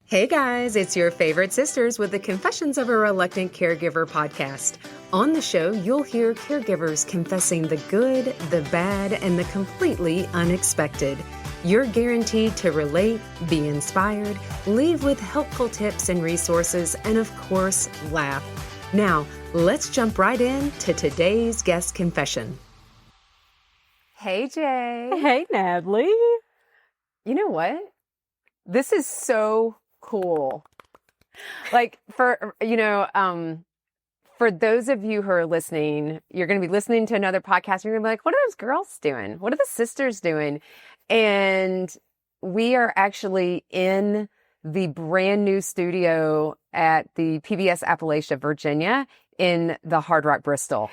Hey guys, it's your favorite sisters with the Confessions of a Reluctant Caregiver podcast. On the show, you'll hear caregivers confessing the good, the bad, and the completely unexpected. You're guaranteed to relate, be inspired, leave with helpful tips and resources, and of course, laugh. Now, let's jump right in to today's guest confession. Hey, Jay. Hey, Natalie. You know what? This is so cool. Like for those of you who are listening, you're going to be listening to another podcast. You're going to be like, what are those girls doing? What are the sisters doing? And we are actually in the brand new studio at the PBS Appalachia, Virginia in the Hard Rock, Bristol.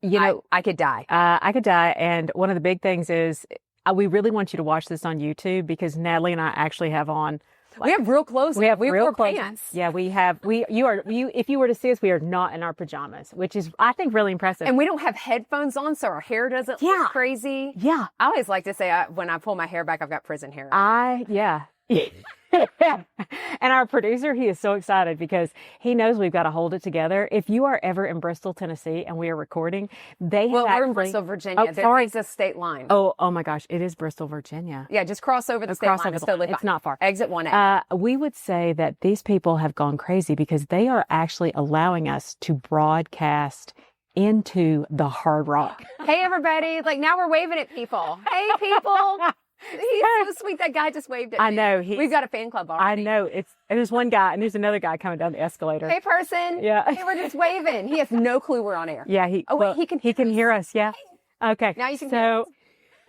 You know, I could die. I could die. And one of the big things is we really want you to watch this on YouTube because Natalie and I actually have on. We have real clothes. We have real clothes. Pants. Yeah, we have. If you were to see us, we are not in our pajamas, which is, I think, really impressive. And we don't have headphones on, so our hair doesn't look crazy. Yeah. I always like to say when I pull my hair back, I've got prison hair. Yeah. And our producer, he is so excited because he knows we've got to hold it together. If you are ever in Bristol, Tennessee, and we are recording, we're in Bristol, Virginia. Oh, sorry. There's a state line. Oh my gosh, it is Bristol, Virginia. Yeah, just cross over the state line. It's not far. Exit 1A. We would say that these people have gone crazy because they are actually allowing us to broadcast into the Hard Rock. Hey, everybody. Like, now we're waving at people. Hey, people. He's so sweet. That guy just waved at me. I know. We've got a fan club already. I know. There's one guy and there's another guy coming down the escalator. Hey, person. Yeah. Hey, we're just waving. He has no clue we're on air. Yeah. He can hear us. Yeah. Okay. Now you can hear us.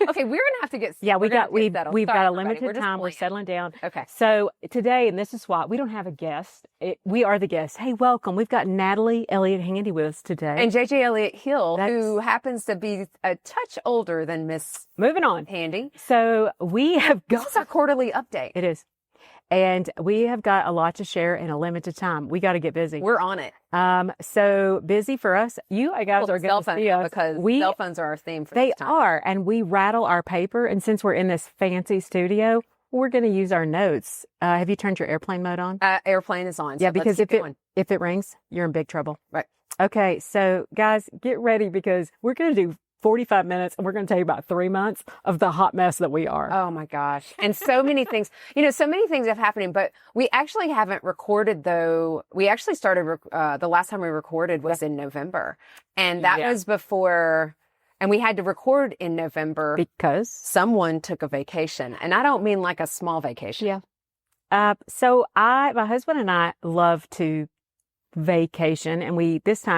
Okay, we're gonna have to get. Yeah, we've got a limited time. We're playing. settling down. Okay. So today, and this is why we don't have a guest. We are the guests. Hey, welcome. We've got Natalie Elliott Handy with us today, and JJ Elliott Hill, who happens to be a touch older than Miss. Moving on, Handy. So we have got. This is our quarterly update. It is. And we have got a lot to share in a limited time. We got to get busy. We're on it. So busy for us. You guys are going to see us. Because cell phones are our theme for this time. They are. And we rattle our paper. And since we're in this fancy studio, we're going to use our notes. Have you turned your airplane mode on? Airplane is on. Yeah, because if it rings, you're in big trouble. Right. Okay. So guys, get ready because we're going to do 45 minutes and we're going to tell you about 3 months of the hot mess that we are. Oh my gosh. And so many things, so many things have happened, but we actually haven't recorded though. We actually started, the last time we recorded was in November, and that was before, and we had to record in November because someone took a vacation, and I don't mean like a small vacation. Yeah. So my husband and I love to vacation, and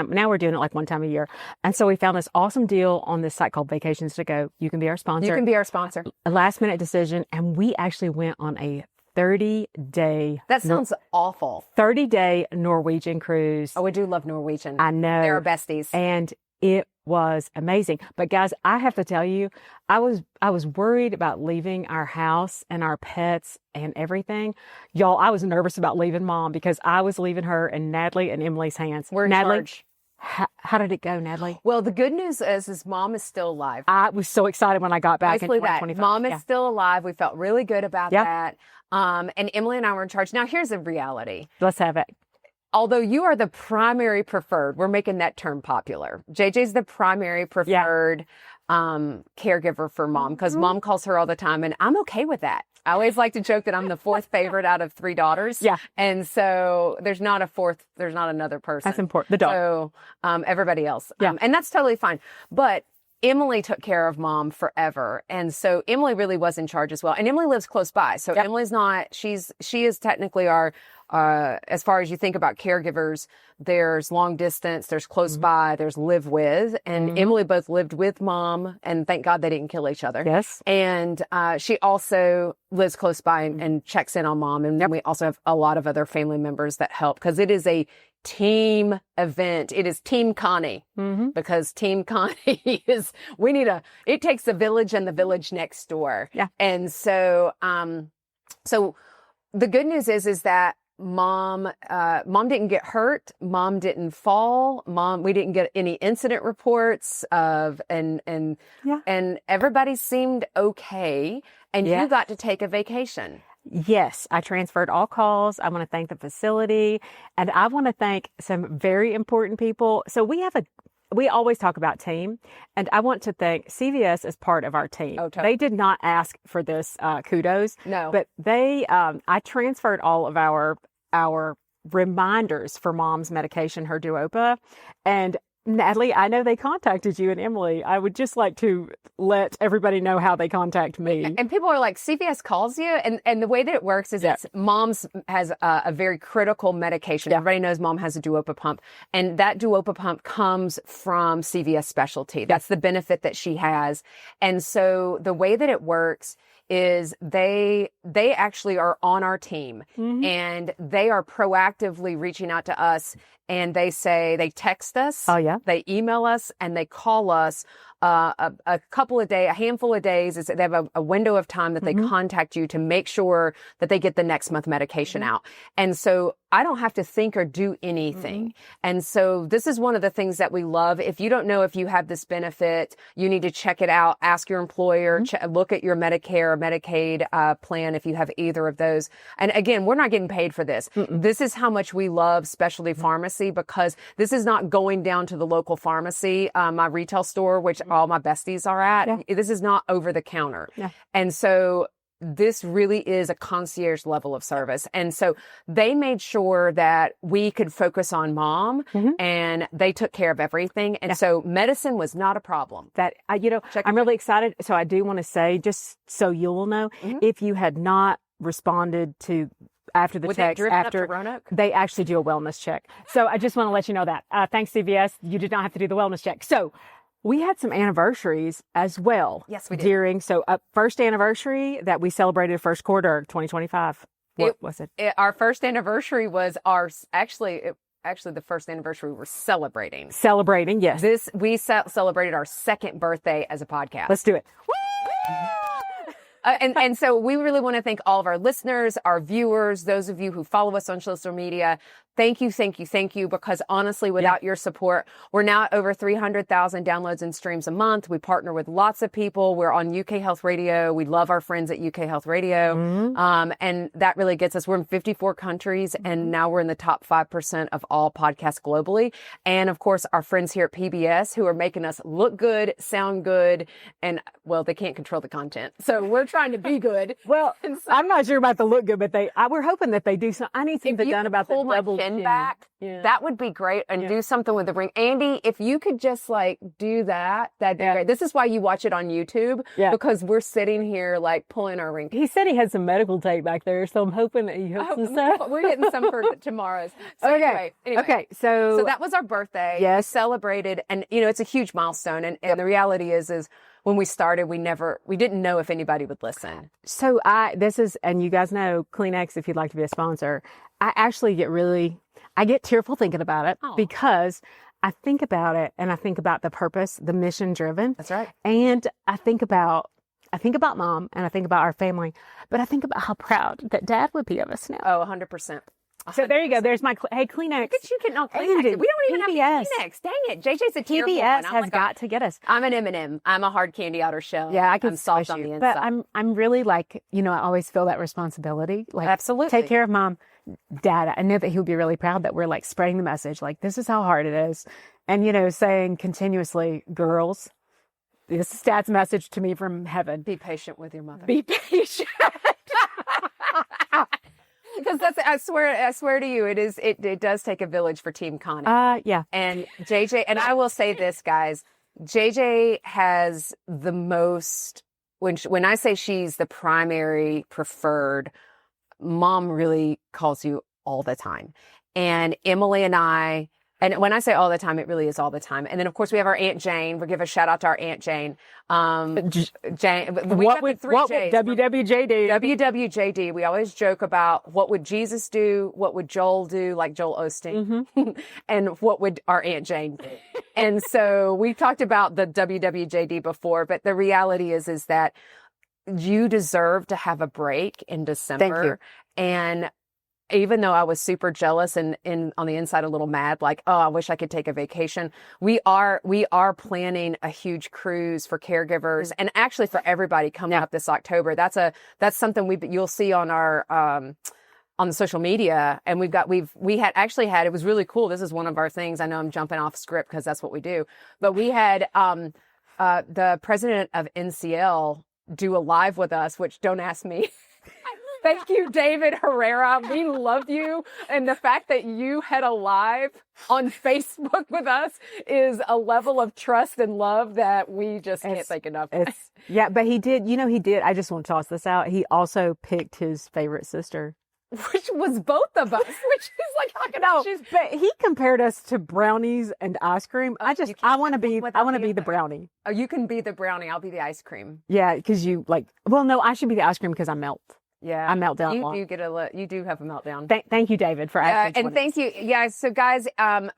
now we're doing it like one time a year, and so we found this awesome deal on this site called Vacations to Go. You can be our sponsor. A last minute decision, and we actually went on a 30-day. That sounds awful. 30-day Norwegian cruise. Oh, we do love Norwegian. I know. They're our besties. And it was amazing. But guys, I have to tell you, I was worried about leaving our house and our pets and everything. Y'all, I was nervous about leaving Mom because I was leaving her in Natalie and Emily's hands. We're in charge. How did it go, Natalie? Well, the good news is Mom is still alive. I was so excited when I got back in 2025. Mom is still alive. We felt really good about that. And Emily and I were in charge. Now, here's the reality. Let's have it. Although you are the primary preferred, we're making that term popular. JJ's the primary preferred caregiver for Mom because Mom calls her all the time, and I'm okay with that. I always like to joke that I'm the fourth favorite out of 3 daughters. Yeah. And so there's not another person. That's important. The dog. So everybody else. Yeah. And that's totally fine. But Emily took care of Mom forever. And so Emily really was in charge as well. And Emily lives close by. So Emily's not, she is technically our, as far as you think about caregivers, there's long distance, there's close by, there's live with. And Emily both lived with Mom, and thank God they didn't kill each other. Yes. And she also lives close by and checks in on Mom. And then we also have a lot of other family members that help because it is a team event. It is Team Connie because Team Connie is, it takes the village and the village next door. Yeah. And so, so the good news is that Mom didn't get hurt. Mom didn't fall. We didn't get any incident reports and everybody seemed okay. And you got to take a vacation. Yes, I transferred all calls. I want to thank the facility, and I want to thank some very important people. So we always talk about team, and I want to thank CVS as part of our team. Oh, totally. They did not ask for this kudos. No. But I transferred all of our reminders for mom's medication, her Duopa, and Natalie, I know they contacted you and Emily. I would just like to let everybody know how they contact me. And people are like, CVS calls you? And the way that it works is it's mom's has a very critical medication. Everybody knows mom has a Duopa pump. And that Duopa pump comes from CVS Specialty. That's the benefit that she has. And so the way that it works is they actually are on our team, and they are proactively reaching out to us, and they text us, they email us, and they call us a handful of days. They have a window of time that they contact you to make sure that they get the next month medication out. And so I don't have to think or do anything. And so this is one of the things that we love. If you don't know if you have this benefit, you need to check it out. Ask your employer, look at your Medicare or Medicaid plan if you have either of those. And again, we're not getting paid for this. This is how much we love specialty pharmacy, because this is not going down to the local pharmacy, my retail store, which all my besties are at. This is not over the counter. And so this really is a concierge level of service. And so they made sure that we could focus on mom, and they took care of everything. And so medicine was not a problem. That, I'm really excited. So I do want to say, just so you'll know, if you had not responded to after the text, they actually do a wellness check. So I just want to let you know that. Thanks, CVS. You did not have to do the wellness check. So we had some anniversaries as well. Yes, we did. First anniversary that we celebrated first quarter 2025. What was it? Our first anniversary was actually the first anniversary we're celebrating. Celebrating, yes. We celebrated our second birthday as a podcast. Let's do it. And so we really want to thank all of our listeners, our viewers, those of you who follow us on social media. Thank you, because honestly, without your support, we're now at over 300,000 downloads and streams a month. We partner with lots of people. We're on UK Health Radio. We love our friends at UK Health Radio. And that really gets us. We're in 54 countries, and now we're in the top 5% of all podcasts globally. And of course, our friends here at PBS, who are making us look good, sound good, and well, they can't control the content. So we're trying to be good. Well, I'm not sure about the look good, but we're hoping that they do something. I need something done about the double chin back. That would be great, and do something with the ring. Andy, if you could just do that, that'd be great. This is why you watch it on YouTube, because we're sitting here pulling our ring. He said he had some medical tape back there, so I'm hoping that he hooks us up. We're getting some for tomorrow's. So anyway. Okay. So that was our birthday. Yes. We celebrated, and it's a huge milestone. And the reality is when we started, we didn't know if anybody would listen. So and you guys know Kleenex, if you'd like to be a sponsor, I actually I get tearful thinking about it because I think about it, and I think about the purpose, the mission driven. That's right. And I think about mom, and I think about our family, but I think about how proud that dad would be of us now. Oh, 100%. So there you go. There's my Kleenex. Look at you getting all Kleenex. We don't even have Kleenex. Dang it. JJ's a tearful PBS has got to get us. I'm an M&M. I'm a hard candy outer shell. Yeah, I'm soft on the inside. But I'm really I always feel that responsibility. Absolutely. Take care of mom. Dad, I know that he would be really proud that we're spreading the message. This is how hard it is. And, saying continuously, girls, this is Dad's message to me from heaven. Be patient with your mother. Be patient. Because I swear to you, it does take a village for Team Connie. Yeah. And JJ, and I will say this, guys, JJ has the most, when I say she's the primary preferred, mom really calls you all the time. And Emily and I, and when I say all the time, it really is all the time. And then, of course, we have our Aunt Jane. We'll give a shout out to our Aunt Jane. Jane. What would WWJ do? WWJD. We always joke about what would Jesus do? What would Joel do? Like Joel Osteen. And what would our Aunt Jane do? And so we've talked about the WWJD before, but the reality is that you deserve to have a break in December. Thank you. even though I was super jealous and on the inside a little mad, like, oh, I wish I could take a vacation. We are planning a huge cruise for caregivers and actually for everybody coming up this October. That's something you'll see on our on the social media. And we had it was really cool. This is one of our things. I know I'm jumping off script because that's what we do, but we had the president of NCL do a live with us, which don't ask me. Thank you, David Herrera. We love you. And the fact that you had a live on Facebook with us is a level of trust and love that we just can't thank enough. Yeah, but he did, I just want to toss this out. He also picked his favorite sister. Which was both of us, which is like, but he compared us to brownies and ice cream. I want to be the brownie. Oh, you can be the brownie. I'll be the ice cream. Yeah, because no, I should be the ice cream because I melt. Yeah, I melt down. You do have a meltdown. Thank you, David, for asking. And thank you, so guys,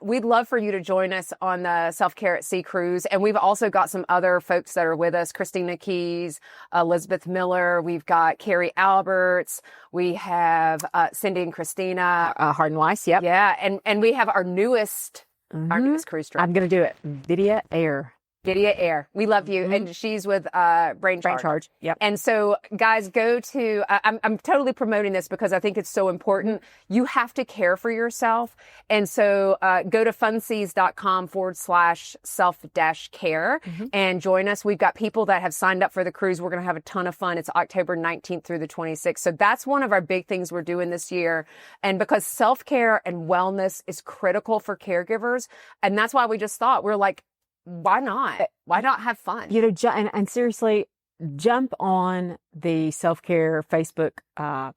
we'd love for you to join us on the Self-Care at Sea cruise, and we've also got some other folks that are with us: Christina Keys, Elizabeth Miller. We've got Carrie Alberts. We have Cindy and Christina Hardin Weiss. Yep. Yeah, and we have our newest cruise trip. I'm gonna do it. Lydia Air. Lydia Air. We love you. And she's with Brain Charge. Yep. And so, guys, go to, I'm totally promoting this because I think it's so important. You have to care for yourself. And so go to funseas.com/self-care and join us. We've got people that have signed up for the cruise. We're going to have a ton of fun. It's October 19th through the 26th. So that's one of our big things we're doing this year. And because self-care and wellness is critical for caregivers. And that's why we just thought, we're like, why not? Why not have fun? And seriously, jump on the self-care Facebook,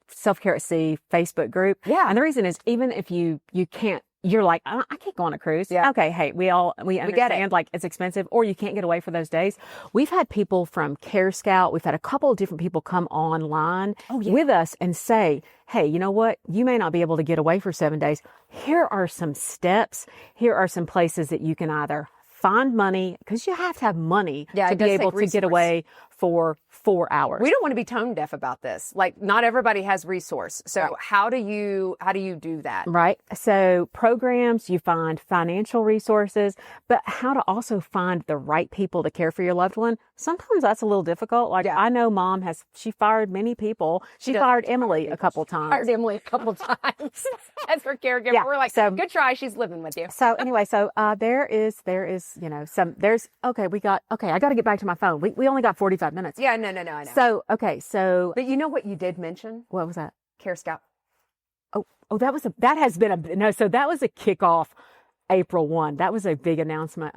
Self-Care at Sea Facebook group. Yeah. And the reason is, even if you can't, you're like, I can't go on a cruise. Yeah. Okay. Hey, we understand, like, it's expensive, or you can't get away for those days. We've had people from Care Scout. We've had a couple of different people come online with us and say, hey, you know what? You may not be able to get away for 7 days. Here are some steps. Here are some places that you can either find money, because you have to have money to be able to get away for 4 hours. We don't want to be tone deaf about this. Like, not everybody has resource. So how do you do that? Right. So programs, you find financial resources, but how to also find the right people to care for your loved one. Sometimes that's a little difficult. Like, I know Mom she fired many people. She fired Emily a couple times. Fired Emily a couple times as her caregiver. Yeah. We're like, good try. She's living with you. So anyway, I got to get back to my phone. We only got 45 minutes. Yeah, no, I know. So. But you know what you did mention? What was that? Care Scout. Oh, that was a kickoff April 1. That was a big announcement.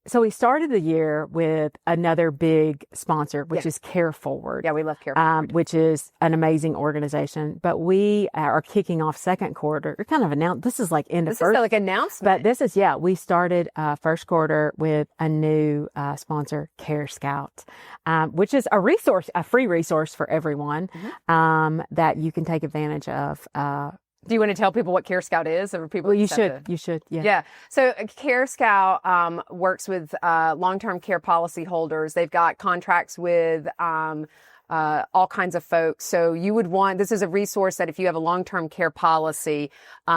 So we started the year with another big sponsor, which is Care Forward. Yeah, we love Care Forward. Which is an amazing organization. But we are kicking off second quarter. We're kind of announced. This is like end of first. This is like announcement. But this is, we started first quarter with a new sponsor, Care Scout, which is a free resource for everyone that you can take advantage of. Do you want to tell people what Care Scout is? Or people? Well, you should. Yeah. Yeah. So Care Scout works with long-term care policy holders. They've got contracts with all kinds of folks. So this is a resource that if you have a long-term care policy,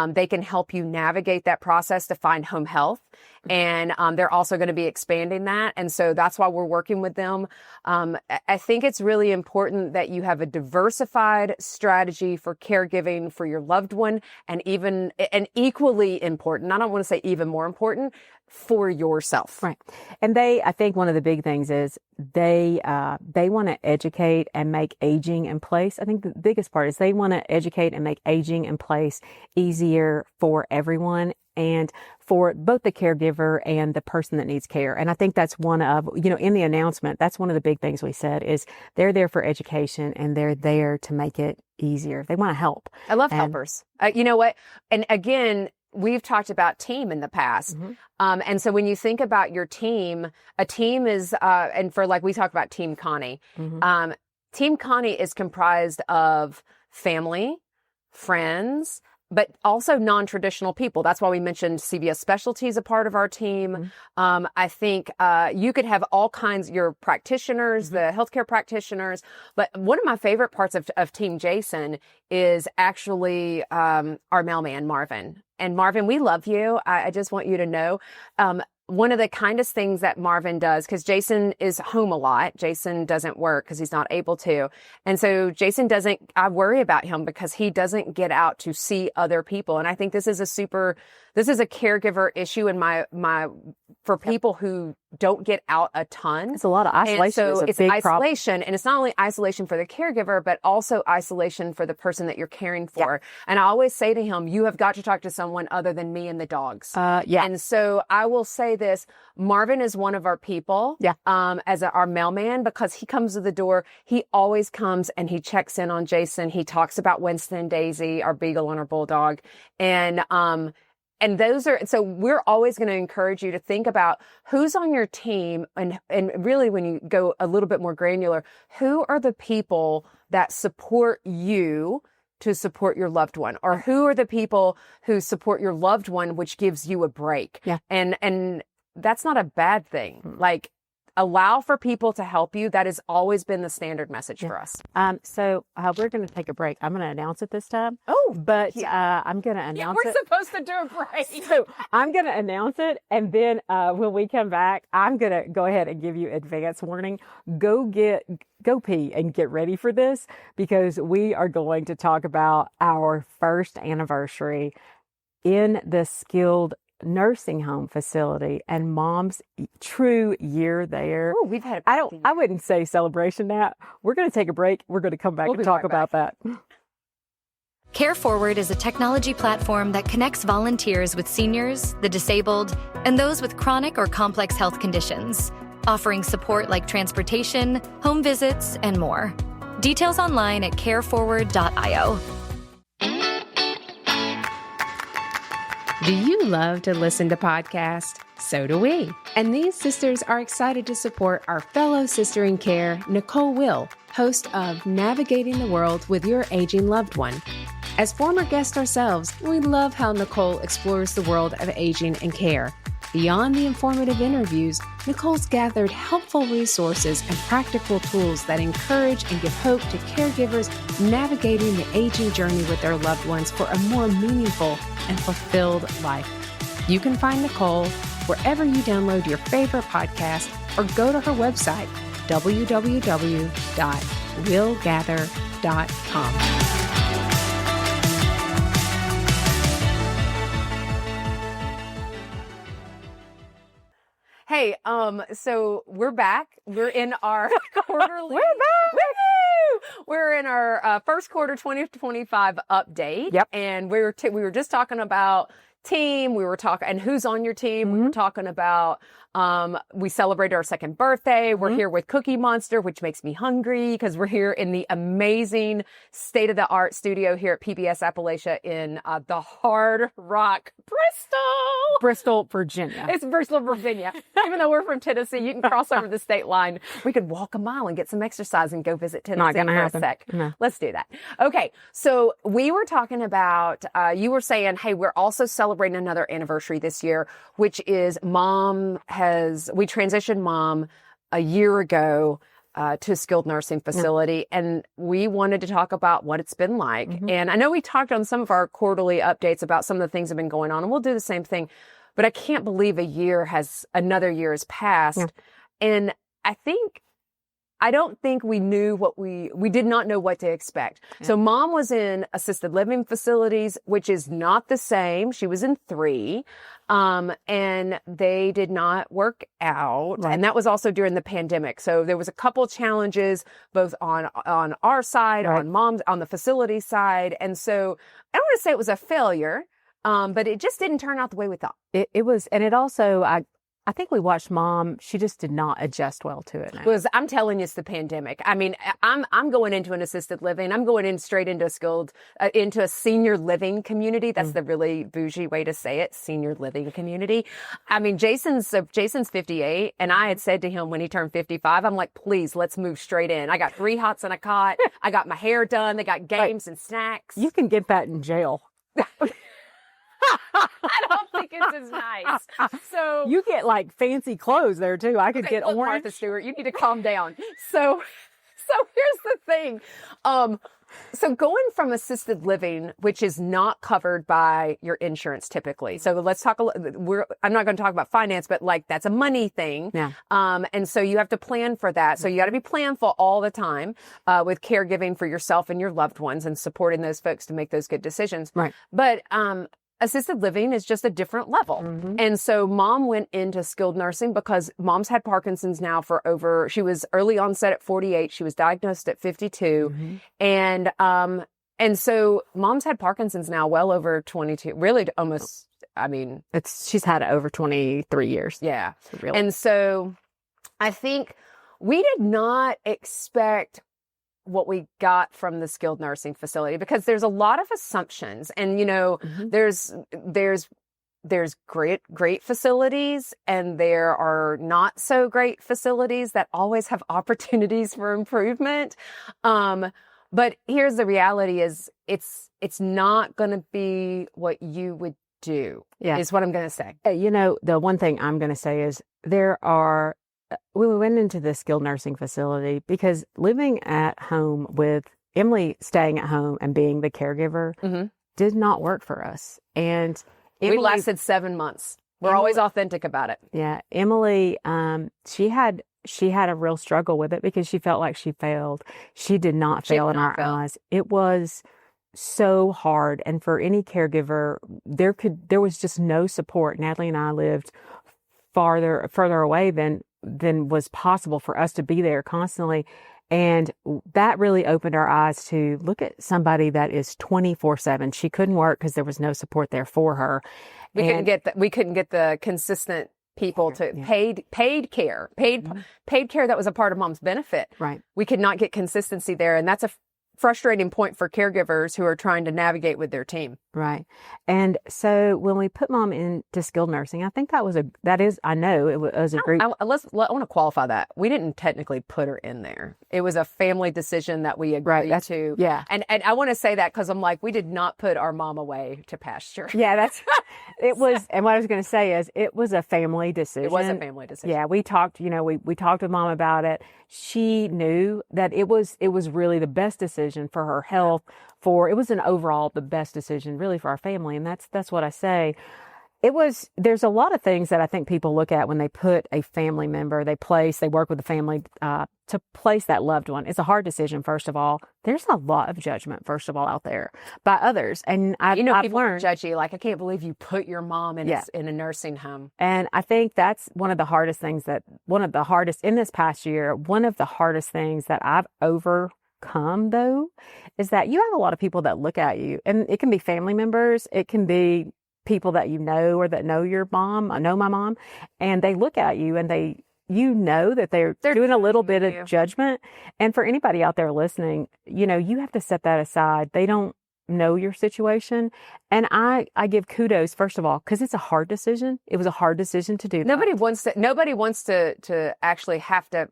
they can help you navigate that process to find home health. And they're also going to be expanding that. And so that's why we're working with them. I think it's really important that you have a diversified strategy for caregiving for your loved one, and equally important, I don't want to say even more important, for yourself. Right. And I think one of the big things is they want to educate and make aging in place. I think the biggest part is they want to educate and make aging in place easier for everyone, and for both the caregiver and the person that needs care. And I think that's one of, in the announcement, that's one of the big things we said is they're there for education and they're there to make it easier. They want to help. I love helpers. You know what? And again, we've talked about team in the past. And so when you think about your team, a team is, and for we talk about Team Connie, Team Connie is comprised of family, friends, but also non-traditional people. That's why we mentioned CVS Specialty is a part of our team. I think you could have all kinds, your practitioners, the healthcare practitioners. But one of my favorite parts of Team Jason is actually our mailman, Marvin. And Marvin, we love you. I just want you to know. One of the kindest things that Marvin does, because Jason is home a lot. Jason doesn't work because he's not able to. And so I worry about him because he doesn't get out to see other people. And I think this is a caregiver issue for people who don't get out a ton. It's a lot of isolation. And so it's big isolation. problem. And it's not only isolation for the caregiver, but also isolation for the person that you're caring for. Yeah. And I always say to him, you have got to talk to someone other than me and the dogs. And so I will say this, Marvin is one of our people, as our mailman, because he comes to the door. He always comes and he checks in on Jason. He talks about Winston and Daisy, our beagle and our bulldog. And so we're always going to encourage you to think about who's on your team and really when you go a little bit more granular, who are the people that support you to support your loved one, or who are the people who support your loved one, which gives you a break. Yeah. And that's not a bad thing. Like, allow for people to help you. That has always been the standard message for us. So we're going to take a break. I'm going to announce it this time. But I'm going to announce it. We're supposed to do a break. So I'm going to announce it. And then when we come back, I'm going to go ahead and give you advance warning. Go pee and get ready for this, because we are going to talk about our first anniversary in the skilled nursing home facility and Mom's true year there. Oh, we've had I wouldn't say celebration that. We're going to take a break. We're going to come back and talk about that. CareForward is a technology platform that connects volunteers with seniors, the disabled, and those with chronic or complex health conditions, offering support like transportation, home visits, and more. Details online at careforward.io. Do you love to listen to podcasts? So do we. And these sisters are excited to support our fellow sister in care, Nicole Will, host of Navigating the World with Your Aging Loved One. As former guests ourselves, we love how Nicole explores the world of aging and care. Beyond the informative interviews, Nicole's gathered helpful resources and practical tools that encourage and give hope to caregivers navigating the aging journey with their loved ones for a more meaningful and fulfilled life. You can find Nicole wherever you download your favorite podcast or go to her website, www.willgather.com. Hey, so we're back. We're in our quarterly. We're back. Woo-hoo! We're in our first quarter 2025 update. Yep. And we were just talking about team. We were talking, and who's on your team. We were talking about, we celebrated our second birthday. We're here with Cookie Monster, which makes me hungry because we're here in the amazing state-of-the-art studio here at PBS Appalachia in the Hard Rock, Bristol, Virginia. It's Bristol, Virginia. Even though we're from Tennessee, you can cross over the state line. We could walk a mile and get some exercise and go visit Tennessee for a sec. No. Let's do that. Okay. So we were talking about, you were saying, hey, we're also celebrating another anniversary this year, which is we transitioned Mom a year ago to a skilled nursing facility. And we wanted to talk about what it's been like. And I know we talked on some of our quarterly updates about some of the things that have been going on, and we'll do the same thing. But I can't believe another year has passed. Yeah. And I don't think we knew we did not know what to expect. Yeah. So Mom was in assisted living facilities, which is not the same. She was in 3. And they did not work out. Right. And that was also during the pandemic. So there was a couple challenges, both on our side, right, on Mom's, on the facility side. And so I don't want to say it was a failure, but it just didn't turn out the way we thought. It was, and it also, I think we watched Mom. She just did not adjust well to it. I'm telling you, it's the pandemic. I mean, I'm going into an assisted living. I'm going in straight into into a senior living community. That's the really bougie way to say it. Senior living community. I mean, Jason's 58, and I had said to him when he turned 55, I'm like, please, let's move straight in. I got 3 hots and a cot. I got my hair done. They got games and snacks. You can get that in jail. I don't think it's as nice. So You get like fancy clothes there too. I could okay, get look, orange. Martha Stewart, you need to calm down. So here's the thing. So going from assisted living, which is not covered by your insurance typically. So let's talk I'm not going to talk about finance, but like that's a money thing. Yeah. And so you have to plan for that. So you got to be planful all the time, with caregiving for yourself and your loved ones and supporting those folks to make those good decisions. Right. But, assisted living is just a different level. Mm-hmm. And so mom went into skilled nursing because mom's had Parkinson's now she was early onset at 48. She was diagnosed at 52. Mm-hmm. And so mom's had Parkinson's now well over 22, really almost, She's had it over 23 years. yeah. Really. And so I think we did not expect what we got from the skilled nursing facility because there's a lot of assumptions and, Mm-hmm. there's great facilities and there are not so great facilities that always have opportunities for improvement. But here's the reality is it's not going to be what you would do is what I'm going to say. The one thing I'm going to say is we went into the skilled nursing facility because living at home with Emily staying at home and being the caregiver did not work for us. And We lasted 7 months. We're always authentic about it. Yeah. Emily, she had a real struggle with it because she felt like she failed. She did not fail in our eyes. It was so hard. And for any caregiver, there was just no support. Natalie and I lived further away than was possible for us to be there constantly. And that really opened our eyes to look at somebody that is 24/7. She couldn't work because there was no support there for her. We couldn't get the consistent people to paid care that was a part of mom's benefit. Right. We could not get consistency there. And that's a frustrating point for caregivers who are trying to navigate with their team. Right. And so when we put mom into skilled nursing, I think I know it was a group. I want to qualify that. We didn't technically put her in there. It was a family decision that we agreed to. Yeah. And I want to say that because I'm like, we did not put our mom away to pasture. Yeah, it was. And what I was going to say is it was a family decision. It was a family decision. Yeah. We talked, we talked with mom about it. She knew that it was really the best decision for her health, it was an overall the best decision really for our family. And that's what I say. There's a lot of things that I think people look at when they put a family member, they work with the family, to place that loved one. It's a hard decision. First of all, there's a lot of judgment, first of all, out there by others. And I've people learned, judge you. Like, I can't believe you put your mom in a nursing home. And I think that's one of the hardest things in this past year, one of the hardest things that I've overcome though, is that you have a lot of people that look at you, and it can be family members. It can be people that you know or that know your mom. I know my mom, and they look at you and that they're doing a little bit of judgment. And for anybody out there listening, you have to set that aside. They don't know your situation. And I give kudos, first of all, because it's a hard decision. It was a hard decision to do. Nobody wants to actually have to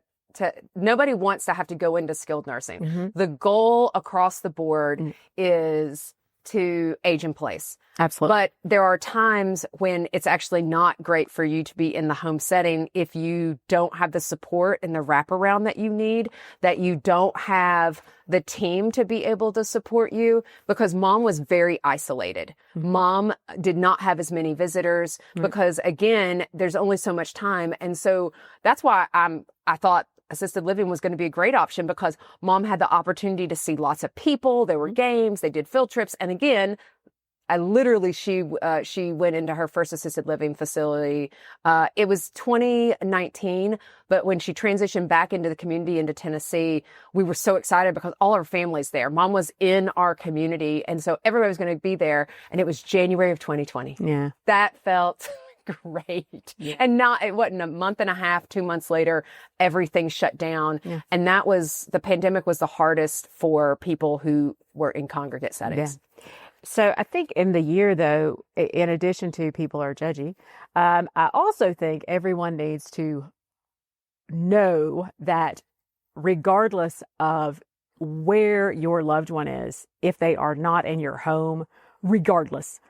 nobody wants to have to go into skilled nursing. Mm-hmm. The goal across the board is to age in place. Absolutely. But there are times when it's actually not great for you to be in the home setting if you don't have the support and the wraparound that you need, that you don't have the team to be able to support you, because mom was very isolated. Mm-hmm. Mom did not have as many visitors because, again, there's only so much time. And so that's why I thought assisted living was going to be a great option, because mom had the opportunity to see lots of people. There were games, they did field trips. And again, she went into her first assisted living facility. It was 2019, but when she transitioned back into the community into Tennessee, we were so excited because all our family's there. Mom was in our community, and so everybody was going to be there. And it was January of 2020. Yeah, that felt great. Yeah. And it wasn't a month and a half, 2 months later, everything shut down. Yeah. And the pandemic was the hardest for people who were in congregate settings. Yeah. So I think in the year, though, in addition to people are judgy, I also think everyone needs to know that regardless of where your loved one is, if they are not in your home, regardless,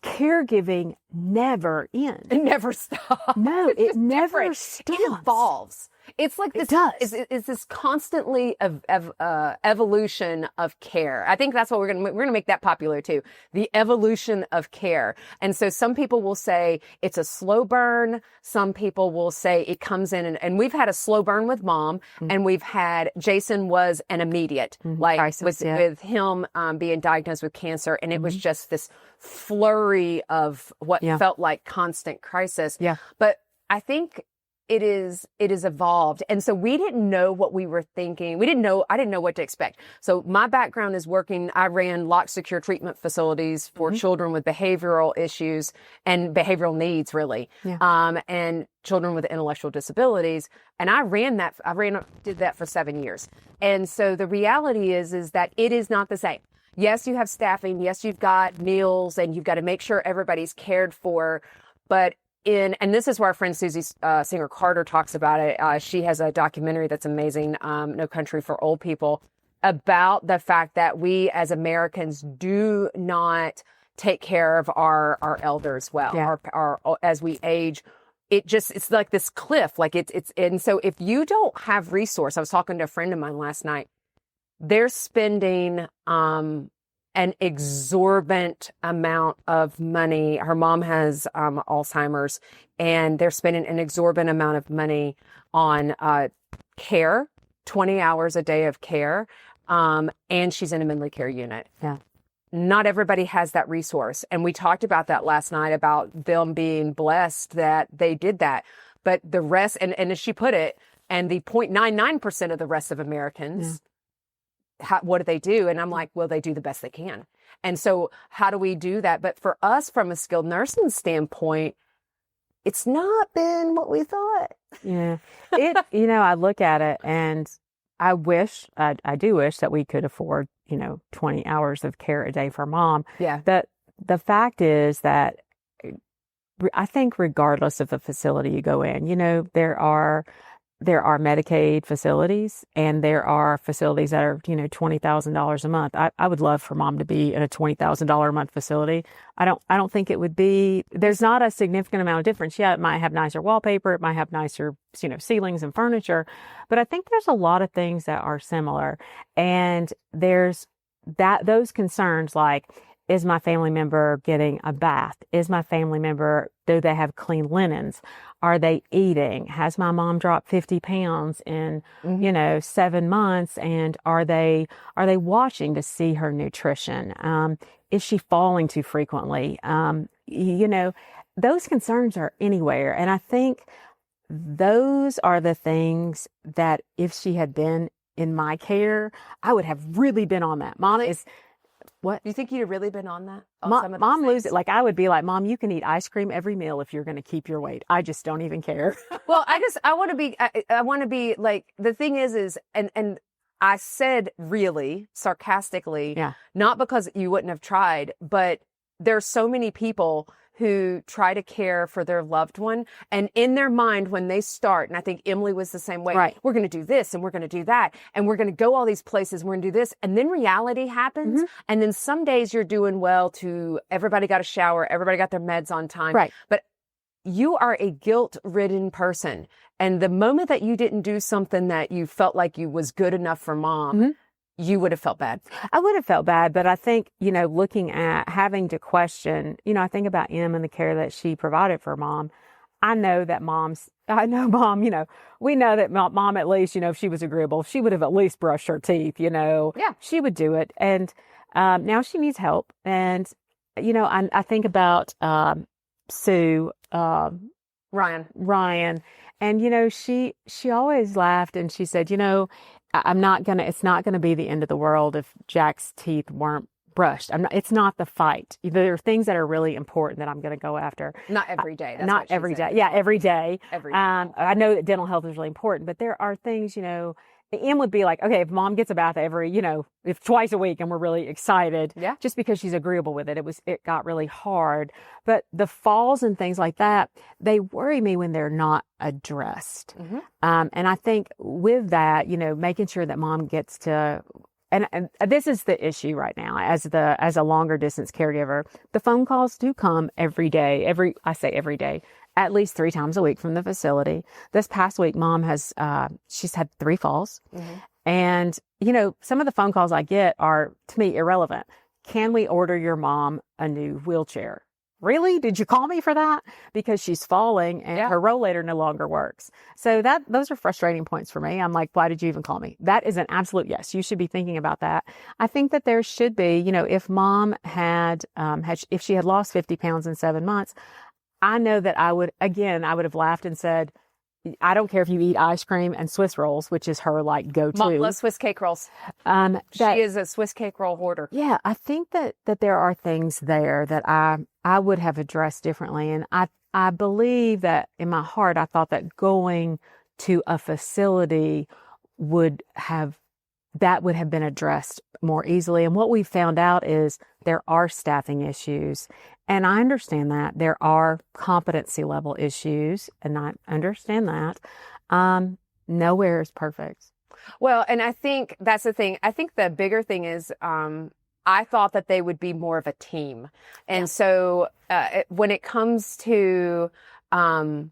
caregiving never ends. It never stops. No, it never different. stops. It evolves. It's like this. It does. It's this constantly evolution of care. I think that's what we're gonna make that popular too. The evolution of care. And so some people will say it's a slow burn. Some people will say it comes in, and we've had a slow burn with mom, and we've had Jason was an immediate, like Crisis, with him being diagnosed with cancer, and it was just this flurry of what felt like constant crisis. Yeah. But I think it is evolved. And so we didn't know what we were thinking. I didn't know what to expect. So my background is I ran locked secure treatment facilities for children with behavioral issues and behavioral needs, really. Yeah. And children with intellectual disabilities. And did that for 7 years. And so the reality is that it is not the same. Yes, you have staffing. Yes, you've got meals, and you've got to make sure everybody's cared for. But and this is where our friend Susie Singer Carter talks about it. She has a documentary that's amazing, No Country for Old People, about the fact that we as Americans do not take care of our elders well. Yeah. Our as we age, it's like this cliff. Like and so if you don't have resource, I was talking to a friend of mine last night. They're spending an exorbitant amount of money. Her mom has Alzheimer's, and they're spending an exorbitant amount of money on care, 20 hours a day of care, and she's in a mentally care unit. Yeah. Not everybody has that resource. And we talked about that last night, about them being blessed that they did that. But the rest, and as she put it, and the 0.99% of the rest of Americans, what do they do? And I'm like, well, they do the best they can. And so how do we do that? But for us, from a skilled nursing standpoint, it's not been what we thought. Yeah. I look at it and I do wish that we could afford, 20 hours of care a day for mom. Yeah. But the fact is that I think regardless of the facility you go in, there are Medicaid facilities, and there are facilities that are, $20,000 a month. I would love for mom to be in a $20,000 a month facility. I don't think it would be, there's not a significant amount of difference. Yeah, it might have nicer wallpaper. It might have nicer, ceilings and furniture, but I think there's a lot of things that are similar. And there's those concerns like, is my family member getting a bath? Do they have clean linens? Are they eating? Has my mom dropped 50 pounds in, 7 months? And are they watching to see her nutrition? Is she falling too frequently? Those concerns are anywhere. And I think those are the things that if she had been in my care, I would have really been on that. Mom is... What? Do you think you'd have really been on that? Mom lose it. Like, I would be like, Mom, you can eat ice cream every meal if you're going to keep your weight. I just don't even care. Well, I want to be like, the thing is, and I said really sarcastically, not because you wouldn't have tried, but there's so many people who try to care for their loved one, and in their mind when they start, and I think Emily was the same way, right. We're going to do this and we're going to do that and we're going to go all these places, we're going to do this, and then reality happens, and then some days you're doing well to everybody got a shower, everybody got their meds on time, right? But you are a guilt-ridden person, and the moment that you didn't do something that you felt like you was good enough for mom, you would have felt bad. I would have felt bad, but I think, looking at having to question, I think about Em and the care that she provided for mom. I know mom, we know that mom, at least, if she was agreeable, she would have at least brushed her teeth, Yeah. She would do it. And now she needs help. And, I think about Sue, Ryan. And, she always laughed and she said, it's not going to be the end of the world if Jack's teeth weren't brushed. It's not the fight. There are things that are really important that I'm going to go after. Not every day. That's not every day. Yeah, every day. Every day. I know that dental health is really important, but there are things, the M would be like, okay, if mom gets a bath if twice a week and we're really excited, just because she's agreeable with it, it got really hard. But the falls and things like that, they worry me when they're not addressed. And I think with that, making sure that mom gets to and this is the issue right now as a longer distance caregiver. The phone calls do come every day, every day, at least 3 times a week from the facility. This past week, mom has, she's had 3 falls. Mm-hmm. And, some of the phone calls I get are, to me, irrelevant. Can we order your mom a new wheelchair? Really? Did you call me for that? Because she's falling and her rollator no longer works. So those are frustrating points for me. I'm like, why did you even call me? That is an absolute yes. You should be thinking about that. I think that there should be, if mom if she had lost 50 pounds in 7 months, I know that I would have laughed and said, I don't care if you eat ice cream and Swiss rolls, which is her go-to. Mom loves Swiss cake rolls. She is a Swiss cake roll hoarder. Yeah, I think that there are things there that I would have addressed differently. And I believe that in my heart, I thought that going to a facility would have been addressed more easily. And what we found out is there are staffing issues. And I understand that there are competency level issues, and I understand that. Nowhere is perfect. Well, and I think that's the thing. I think the bigger thing is, I thought that they would be more of a team. And so when it comes to, in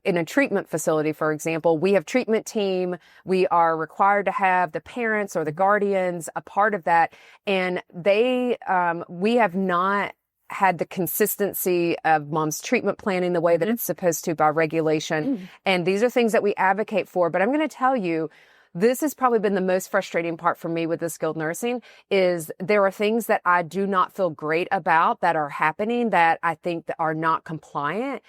a treatment facility, for example, we have treatment team. We are required to have the parents or the guardians a part of that. And we have not had the consistency of mom's treatment planning the way that it's supposed to by regulation. And these are things that we advocate for. But I'm going to tell you, this has probably been the most frustrating part for me with the skilled nursing is there are things that I do not feel great about that are happening that I think that are not compliant.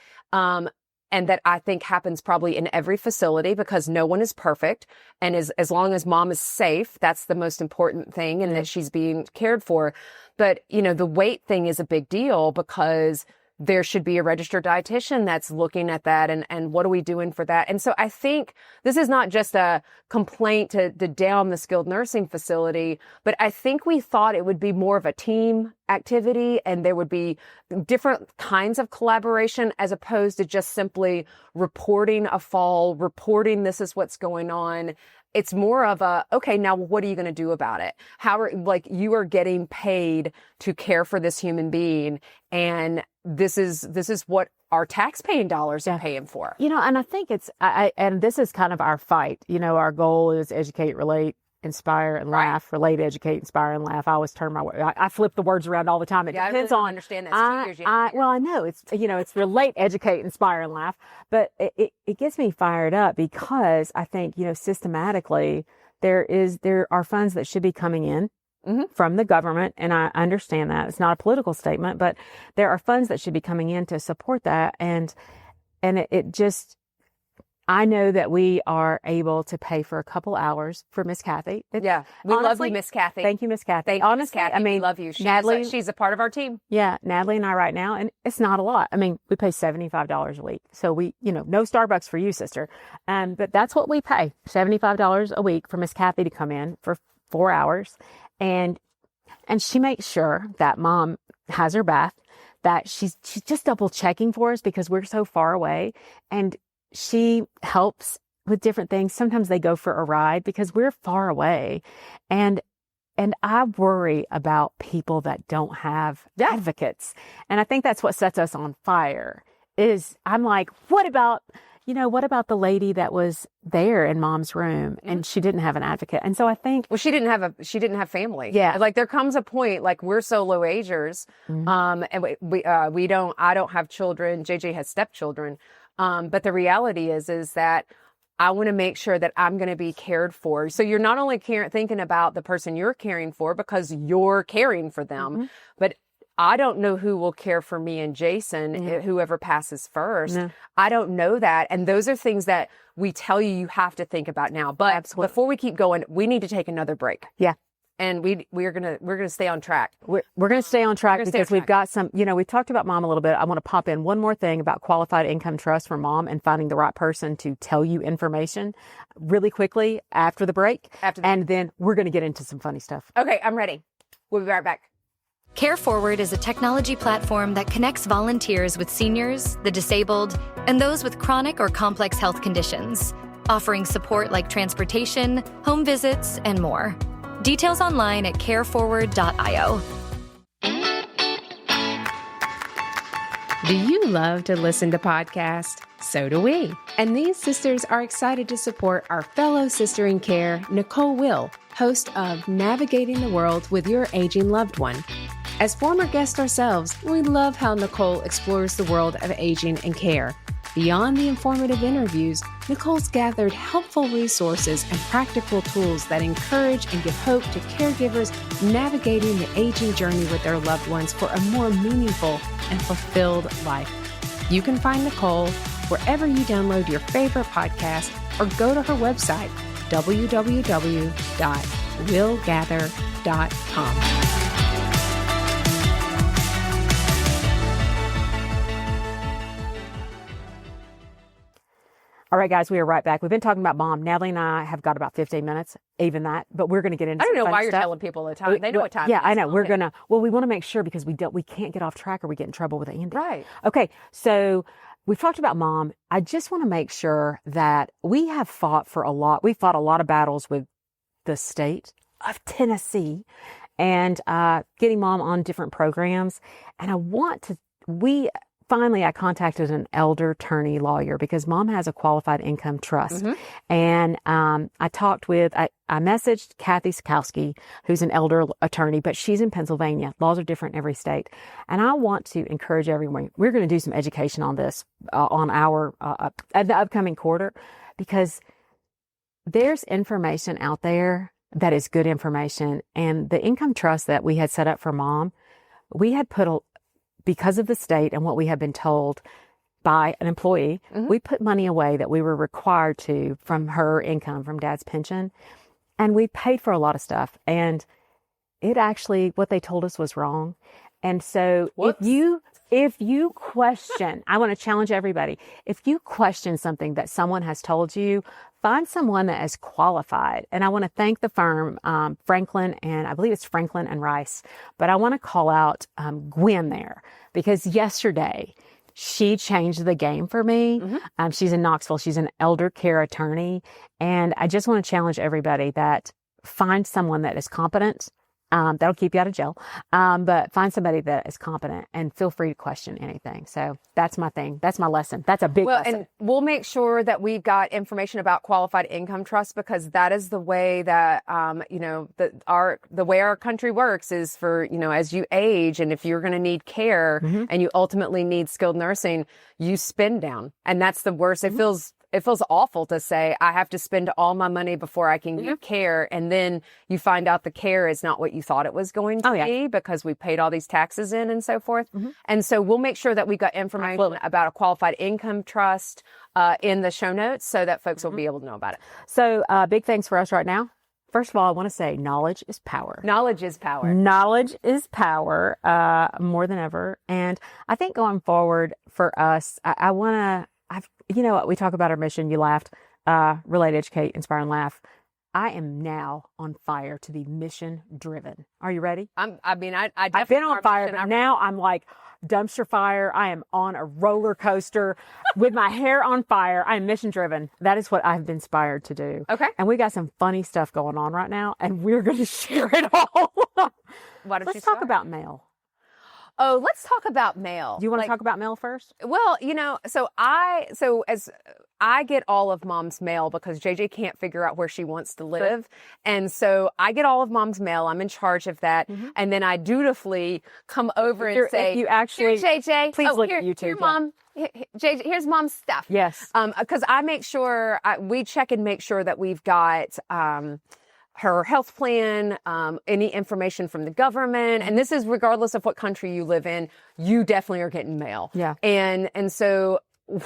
And that I think happens probably in every facility because no one is perfect. And as long as mom is safe, that's the most important thing and that she's being cared for. But, the weight thing is a big deal because there should be a registered dietitian that's looking at that and what are we doing for that? And so I think this is not just a complaint to down the skilled nursing facility, but I think we thought it would be more of a team activity and there would be different kinds of collaboration as opposed to just simply reporting a fall, reporting this is what's going on. It's more of okay, now what are you going to do about it? You are getting paid to care for this human being. And this is what our tax-paying dollars are paying for. And I think and this is kind of our fight. Our goal is educate, relate, inspire, and laugh. Relate, educate, inspire, and laugh. I always turn I flip the words around all the time. It depends on. I understand that. I know it's relate, educate, inspire, and laugh. But it gets me fired up because I think systematically there are funds that should be coming in. From the government. And I understand that it's not a political statement, but there are funds that should be coming in to support that. And it just, I know that we are able to pay for a couple hours for Miss Kathy. We love you, Miss Kathy. Thank you, Miss Kathy. Honestly, Kathy, we love you. She's a part of our team. Yeah, Natalie and I right now, and it's not a lot. We pay $75 a week. So we, no Starbucks for you, sister. But that's what we pay, $75 a week for Miss Kathy to come in for 4 hours. And she makes sure that mom has her bath, that she's just double checking for us because we're so far away. And she helps with different things. Sometimes they go for a ride because we're far away. And I worry about people that don't have advocates. And I think that's what sets us on fire is I'm like, what about the lady that was there in mom's room and she didn't have an advocate? And so I think, well, she didn't have family. Yeah. There comes a point, we're solo agers. And I don't have children. JJ has stepchildren. But the reality is that I want to make sure that I'm going to be cared for. So you're not only thinking about the person you're caring for because you're caring for them, but I don't know who will care for me and Jason, whoever passes first. No. I don't know that. And those are things that we tell you have to think about now. But before we keep going, we need to take another break. Yeah. And we're going to stay on track. We're going to stay on track because we've got some, we talked about mom a little bit. I want to pop in one more thing about qualified income trust for mom and finding the right person to tell you information really quickly after the break. And then we're going to get into some funny stuff. Okay, I'm ready. We'll be right back. Care Forward is a technology platform that connects volunteers with seniors, the disabled, and those with chronic or complex health conditions, offering support like transportation, home visits, and more. Details online at careforward.io. Do you love to listen to podcasts? So do we. And these sisters are excited to support our fellow sister in care, Nicole Will, host of Navigating the World with Your Aging Loved One. As former guests ourselves, we love how Nicole explores the world of aging and care. Beyond the informative interviews, Nicole's gathered helpful resources and practical tools that encourage and give hope to caregivers navigating the aging journey with their loved ones for a more meaningful and fulfilled life. You can find Nicole wherever you download your favorite podcast or go to her website, www.willgather.com. All right, guys, we are right back. We've been talking about mom. Natalie and I have got about 15 minutes, even that, but we're going to get into I don't some know fun why you're stuff. telling people the time. They know what time Yeah, it is. I know. We're Okay. going to, well, we want to make sure because we can't get off track or we get in trouble with Andy. Right. Okay, so we've talked about mom. I just want to make sure that we have fought a lot of battles with the state of Tennessee and getting mom on different programs. And Finally, I contacted an elder attorney lawyer because mom has a qualified income trust. Mm-hmm. And I messaged Kathy Sikowski, who's an elder attorney, but she's in Pennsylvania. Laws are different in every state. And I want to encourage everyone. We're going to do some education on this on our at the upcoming quarter, because there's information out there that is good information. And the income trust that we had set up for mom, we had because of the state and what we had been told by an employee, we put money away that we were required to from her income, from dad's pension. And we paid for a lot of stuff. And it actually, what they told us was wrong. And so if you question, I want to challenge everybody. If you question something that someone has told you, find someone that is qualified. And I want to thank the firm, Franklin, and I believe it's Franklin and Rice. But I want to call out Gwen there, because yesterday she changed the game for me. She's in Knoxville. She's an elder care attorney. And I just want to challenge everybody that find someone that is competent. That'll keep you out of jail. But find somebody that is competent and feel free to question anything. So that's my thing. That's my lesson. That's a big lesson. And we'll make sure that we've got information about qualified income trust, because that is the way that, the way our country works is for, as you age and if you're going to need care and you ultimately need skilled nursing, you spend down. And that's the worst. It feels awful to say I have to spend all my money before I can get care. And then you find out the care is not what you thought it was going to be because we paid all these taxes in and so forth. And so we'll make sure that we got information about a qualified income trust in the show notes so that folks will be able to know about it. So big thanks for us right now. First of all, I want to say knowledge is power. Knowledge is power. Knowledge is power more than ever. And I think going forward for us, I want to, you know what, we talk about our mission. You laughed. Relate, educate, inspire, and laugh. I am now on fire to be mission driven. Are you ready? I've been on fire, but now I'm like dumpster fire. I am on a roller coaster with my hair on fire. I am mission driven. That is what I've been inspired to do. Okay. And we got some funny stuff going on right now, and we're going to share it all. Let's talk about mail. Oh, let's talk about mail. Do you want to talk about mail first? Well, so as I get all of mom's mail because JJ can't figure out where she wants to live. And so I get all of mom's mail. I'm in charge of that. And then I dutifully come over and say, you actually, here, JJ, please look at YouTube. Here, Mom. JJ, here's mom's stuff. Yes. Because I make sure, we check and make sure that we've got, her health plan, any information from the government. And this is regardless of what country you live in, you definitely are getting mail. Yeah. And so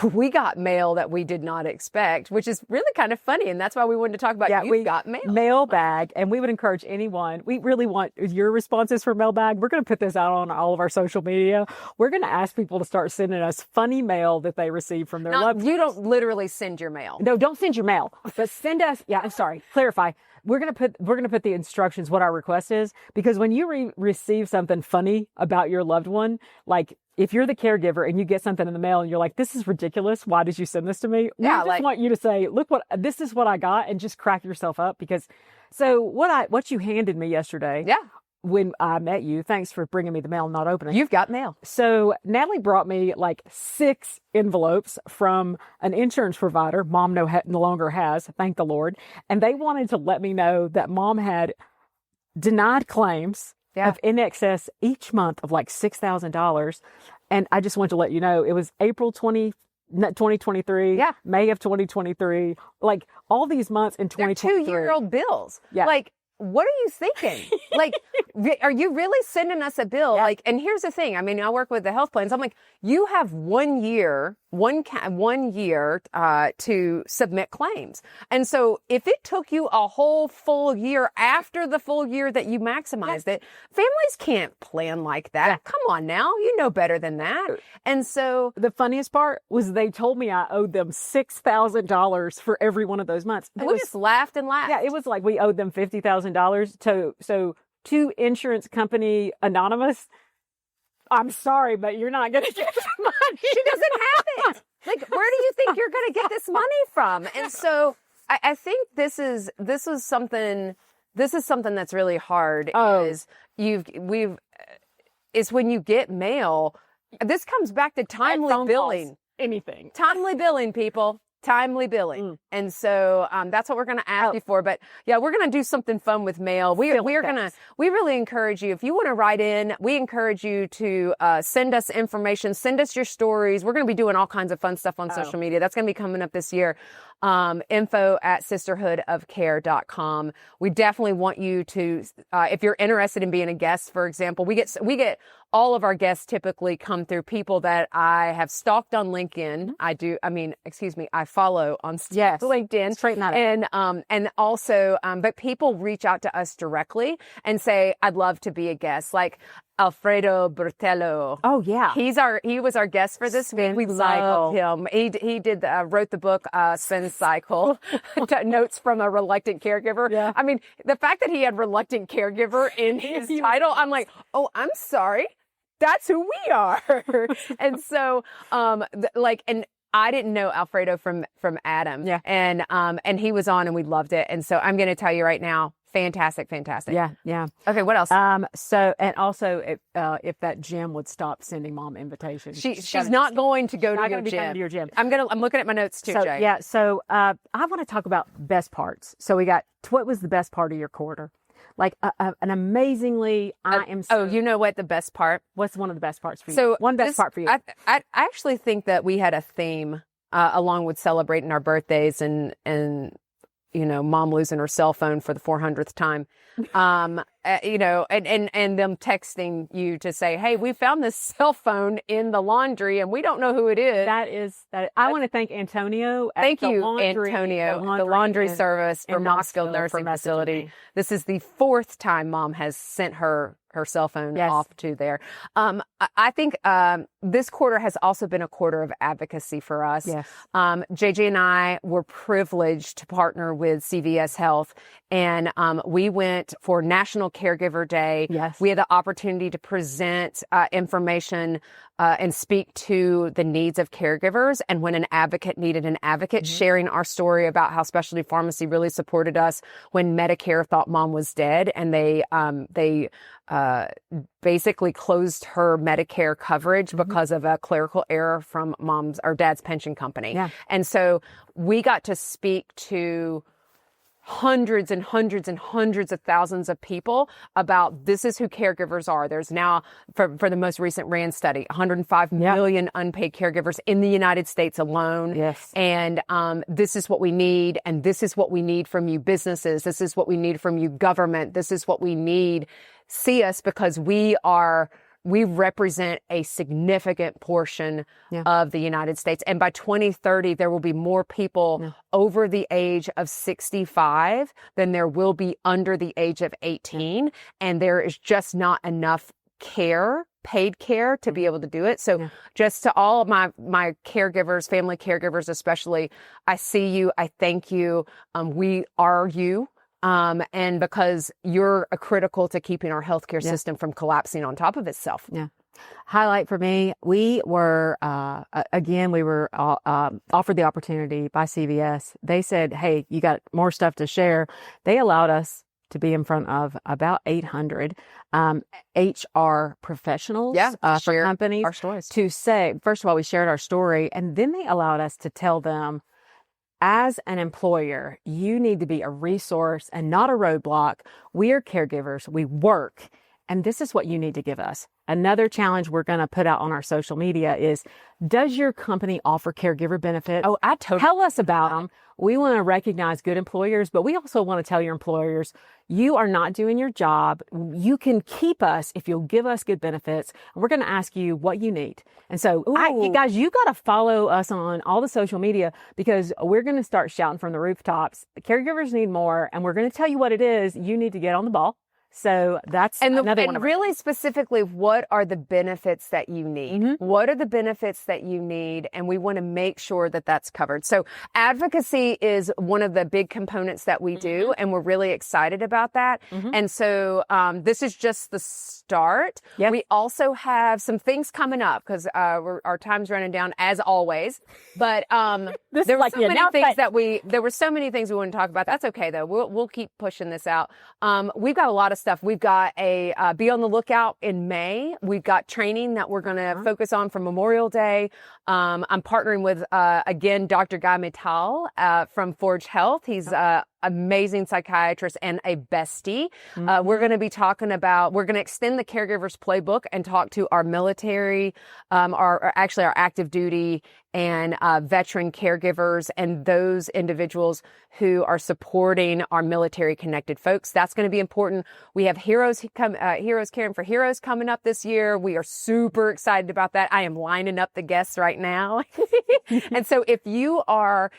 we got mail that we did not expect, which is really kind of funny. And that's why we wanted to talk about we got mail. Mailbag. And we would encourage anyone. We really want your responses for mailbag. We're going to put this out on all of our social media. We're going to ask people to start sending us funny mail that they receive from their loved ones. You don't literally send your mail. No, don't send your mail, but send us. Yeah, I'm sorry. Clarify. We're going to put the instructions, what our request is, because when you receive something funny about your loved one, like if you're the caregiver and you get something in the mail and you're like, this is ridiculous, why did you send this to me? Yeah, I just want you to say, look, this is what I got, and just crack yourself up. Because so what you handed me yesterday, when I met you, thanks for bringing me the mail and not opening. You've got mail. So Natalie brought me like 6 envelopes from an insurance provider Mom no longer has, thank the Lord. And they wanted to let me know that Mom had denied claims of in excess each month of like $6,000. And I just want to let you know, it was April 2023, May of 2023, like all these months in 2023. They're 2-year-old bills. Yeah. Like, what are you thinking? Like, are you really sending us a bill? Yeah. Like, and here's the thing. I mean, I work with the health plans. I'm like, you have 1 year, one year to submit claims. And so if it took you a whole full year after the full year that you maximized it, families can't plan like that. Yeah. Come on now. You know better than that. And so the funniest part was they told me I owed them $6,000 for every one of those months. we just laughed and laughed. Yeah, it was like we owed them $50,000 to Insurance Company Anonymous. I'm sorry, but you're not going to get the money. She doesn't have it. Like, where do you think you're going to get this money from? And so I think this is something that's really hard. Is when you get mail. This comes back to timely billing. Anything. Timely billing, people. Timely billing. And so that's what we're going to ask you for. But yeah, we're going to do something fun with mail. We really encourage you, if you want to write in, we encourage you to send us information, send us your stories. We're going to be doing all kinds of fun stuff on social media. That's going to be coming up this year. info@sisterhoodofcare.com. We definitely want you to, if you're interested in being a guest, for example, we get all of our guests typically come through people that I have stalked on LinkedIn. I follow on LinkedIn. Straighten that up. And also, but people reach out to us directly and say, I'd love to be a guest. Like Alfredo Bertello. Oh yeah. He was our guest for this week. We love him. He wrote the book, Spin Cycle, Notes from a Reluctant Caregiver. Yeah. I mean, the fact that he had reluctant caregiver in his title, I'm like, oh, I'm sorry. That's who we are. And so, and I didn't know Alfredo from Adam. Yeah. And he was on and we loved it. And so I'm going to tell you right now, fantastic. Yeah. Yeah. Okay. What else? So, and also if that gym would stop sending Mom invitations. She's not going to go to your gym. I'm looking at my notes too, Jay. Yeah. So, I want to talk about best parts. So we got, what was the best part of your quarter? Like an amazingly, you know what the best part? What's one of the best parts for you? So one best part for you. I actually think that we had a theme along with celebrating our birthdays and Mom losing her cell phone for the 400th time. And them texting you to say, hey, we found this cell phone in the laundry and we don't know who it is. I want to thank Antonio. Thank you, Antonio, the laundry service for Knoxville Nursing Facility. This is the 4th time Mom has sent her cell phone off to there. I think this quarter has also been a quarter of advocacy for us. Yes. JJ and I were privileged to partner with CVS Health, and we went for National Caregiver Day. Yes. We had the opportunity to present information and speak to the needs of caregivers. And when an advocate needed an advocate, sharing our story about how specialty pharmacy really supported us when Medicare thought Mom was dead, and they basically closed her Medicare coverage because of a clerical error from Mom's or Dad's pension company. Yeah. And so we got to speak to hundreds and hundreds and hundreds of thousands of people about this is who caregivers are. There's now, for the most recent RAND study, 105 million unpaid caregivers in the United States alone. Yes. And this is what we need. And this is what we need from you businesses. This is what we need from you government. This is what we need. See us, because we represent a significant portion of the United States. And by 2030, there will be more people over the age of 65 than there will be under the age of 18. And there is just not enough paid care to be able to do it. So just to all of my caregivers, family caregivers especially, I see you, I thank you. We are you. And because you're critical to keeping our healthcare system from collapsing on top of itself. Yeah. Highlight for me, we were offered the opportunity by CVS. They said, hey, you got more stuff to share. They allowed us to be in front of about 800 HR professionals for companies our stories. to say, first of all, we shared our story, and then they allowed us to tell them, as an employer, you need to be a resource and not a roadblock. We are caregivers. We work. And this is what you need to give us. Another challenge we're going to put out on our social media is, does your company offer caregiver benefits? Oh, I totally. Tell us about them. We want to recognize good employers, but we also want to tell your employers, you are not doing your job. You can keep us if you'll give us good benefits. And we're going to ask you what you need. And so, you guys, you got to follow us on all the social media, because we're going to start shouting from the rooftops. Caregivers need more, and we're going to tell you what it is. You need to get on the ball. So that's another one. And really specifically, what are the benefits that you need? Mm-hmm. What are the benefits that you need? And we want to make sure that that's covered. So advocacy is one of the big components that we do, and we're really excited about that. Mm-hmm. And so this is just the start. Yep. We also have some things coming up, because our time's running down as always. But there were so many things we want to talk about. That's okay though. We'll keep pushing this out. We've got a lot of stuff. We've got be on the lookout in May. We've got training that we're going to focus on for Memorial Day. I'm partnering with, again, Dr. Guy Mittal from Forge Health. He's amazing psychiatrist and a bestie. We're going to be talking about, we're going to extend the caregiver's playbook and talk to our military, our active duty and veteran caregivers and those individuals who are supporting our military connected folks. That's going to be important. We have Heroes Caring for Heroes coming up this year. We are super excited about that. I am lining up the guests right now. And so if you are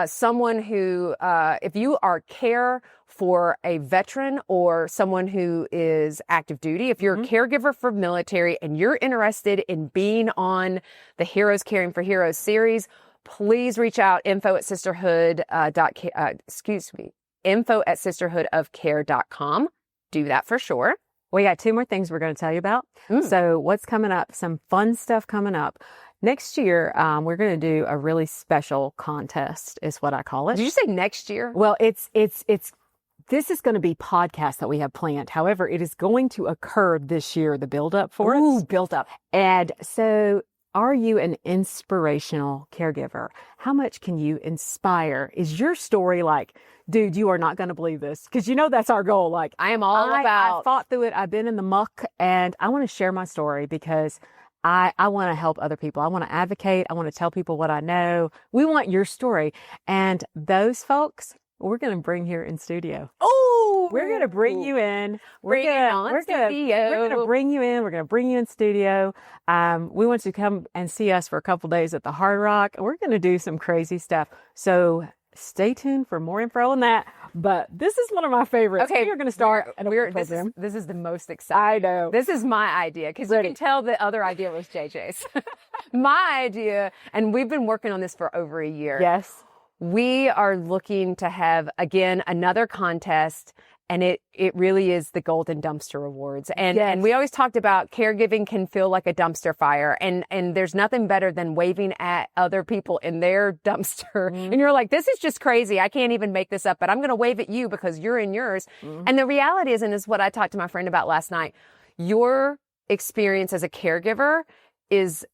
someone who, if you are care for a veteran or someone who is active duty, if you're a caregiver for military and you're interested in being on the Heroes Caring for Heroes series, please reach out, info at sisterhoodofcare.com. Do that for sure. We got 2 more things we're going to tell you about. So what's coming up? Some fun stuff coming up. Next year, we're going to do a really special contest, is what I call it. Did you say next year? Well, this is going to be podcasts that we have planned. However, it is going to occur this year, the build up for it. Built up. And so, are you an inspirational caregiver? How much can you inspire? Is your story like, dude, you are not going to believe this? Because that's our goal. Like, I am all about. I fought through it. I've been in the muck, and I want to share my story because I want to help other people. I want to advocate. I want to tell people what I know. We want your story. And those folks, we're going to bring here in studio. Oh, we're going to bring you in. We're going to bring you in. We're going to bring you in studio. We want you to come and see us for a couple days at the Hard Rock. We're going to do some crazy stuff. So stay tuned for more info on that. But this is one of my favorites. Okay, we're going to start. This is the most exciting. I know. This is my idea, because you can tell the other idea was JJ's. My idea, and we've been working on this for over a year. Yes. We are looking to have, again, another contest, and it really is the Golden Dumpster Awards. And we always talked about caregiving can feel like a dumpster fire, and there's nothing better than waving at other people in their dumpster. And you're like, this is just crazy. I can't even make this up, but I'm going to wave at you because you're in yours. And the reality is, and is what I talked to my friend about last night, your experience as a caregiver is,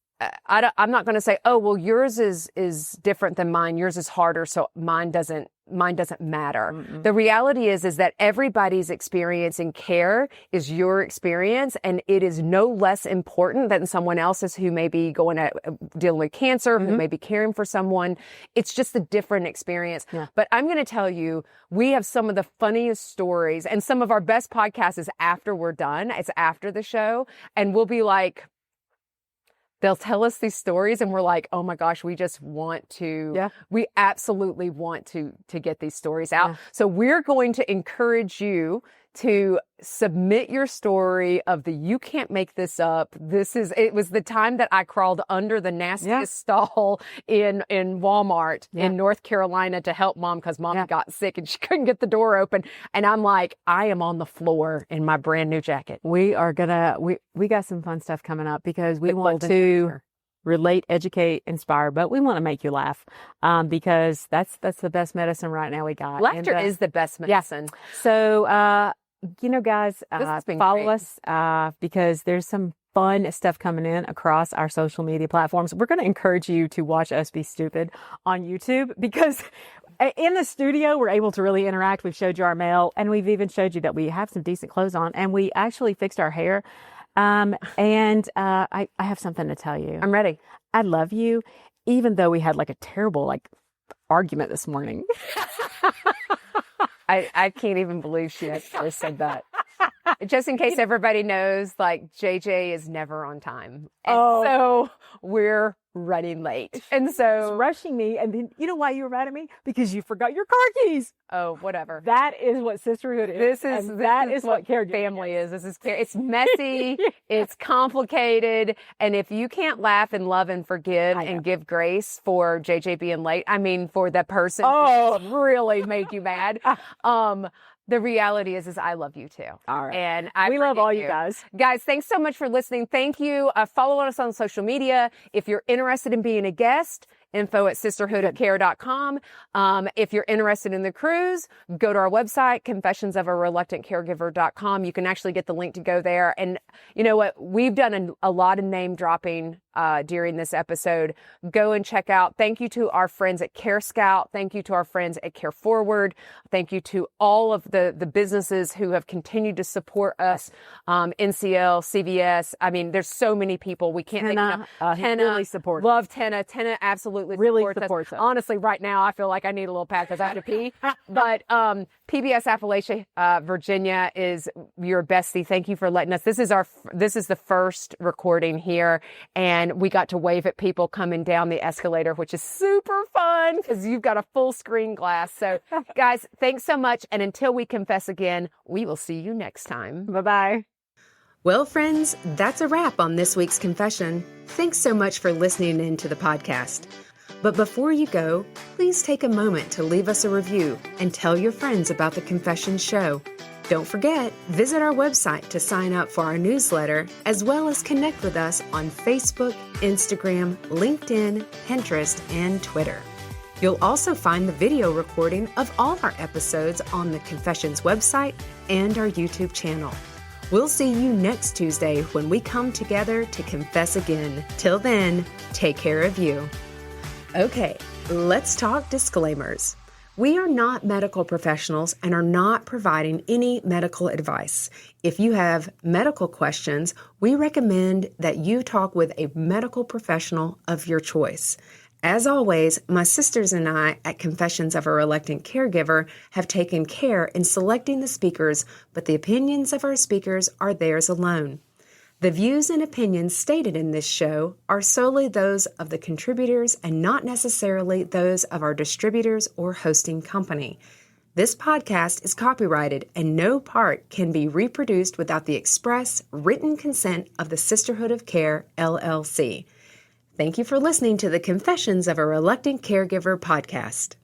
I'm not going to say, oh, well, yours is different than mine. Yours is harder, so mine doesn't matter. The reality is that everybody's experience in care is your experience, and it is no less important than someone else's who may be dealing with cancer, who may be caring for someone. It's just a different experience. Yeah. But I'm going to tell you, we have some of the funniest stories, and some of our best podcasts is after we're done. It's after the show, and we'll be like, they'll tell us these stories and we're like, oh my gosh, we just want to, we absolutely want to get these stories out. Yeah. So we're going to encourage you to submit your story of the you can't make this up. It was the time that I crawled under the nastiest stall in Walmart in North Carolina to help mom because mom got sick and she couldn't get the door open. And I'm like, I am on the floor in my brand new jacket. We got some fun stuff coming up because we want to relate, educate, inspire, but we want to make you laugh because that's the best medicine right now we got. Laughter is the best medicine. So, guys, follow us because there's some fun stuff coming in across our social media platforms. We're going to encourage you to watch us be stupid on YouTube because in the studio, we're able to really interact. We've showed you our mail and we've even showed you that we have some decent clothes on and we actually fixed our hair. I have something to tell you. I'm ready. I love you, even though we had like a terrible argument this morning. I can't even believe she actually said that. Just in case everybody knows, JJ is never on time. And so we're running late. And so rushing me. And then you know why you were mad at me? Because you forgot your car keys. Oh, whatever. That is what sisterhood is. That is what caregiving family is. It's messy. It's complicated. And if you can't laugh and love and forgive and give grace for JJ being late, I mean, for the person who really made you mad, the reality is I love you too. All right. And we love all you guys. Guys, thanks so much for listening. Thank you. Follow us on social media. If you're interested in being a guest, info@sisterhoodofcare.com. If you're interested in the cruise, go to our website, confessionsofareluctantcaregiver.com. You can actually get the link to go there. And you know what? We've done a lot of name dropping during this episode. Go and check out. Thank you to our friends at Care Scout. Thank you to our friends at Care Forward. Thank you to all of the businesses who have continued to support us. NCL, CVS. I mean, there's so many people. We can't think enough. Tenna really supports. Love Tenna. Tenna absolutely really supports us. Honestly, right now, I feel like I need a little pat because I have to pee. But PBS Appalachia, Virginia is your bestie. Thank you for letting us. This is the first recording here, and we got to wave at people coming down the escalator, which is super fun because you've got a full screen glass. So, guys, thanks so much. And until we confess again, we will see you next time. Bye-bye. Well, friends, that's a wrap on this week's confession. Thanks so much for listening in to the podcast. But before you go, please take a moment to leave us a review and tell your friends about the Confession Show. Don't forget, visit our website to sign up for our newsletter, as well as connect with us on Facebook, Instagram, LinkedIn, Pinterest, and Twitter. You'll also find the video recording of all our episodes on the Confessions website and our YouTube channel. We'll see you next Tuesday when we come together to confess again. Till then, take care of you. Okay, let's talk disclaimers. We are not medical professionals and are not providing any medical advice. If you have medical questions, we recommend that you talk with a medical professional of your choice. As always, my sisters and I at Confessions of a Reluctant Caregiver have taken care in selecting the speakers, but the opinions of our speakers are theirs alone. The views and opinions stated in this show are solely those of the contributors and not necessarily those of our distributors or hosting company. This podcast is copyrighted and no part can be reproduced without the express written consent of the Sisterhood of Care, LLC. Thank you for listening to the Confessions of a Reluctant Caregiver podcast.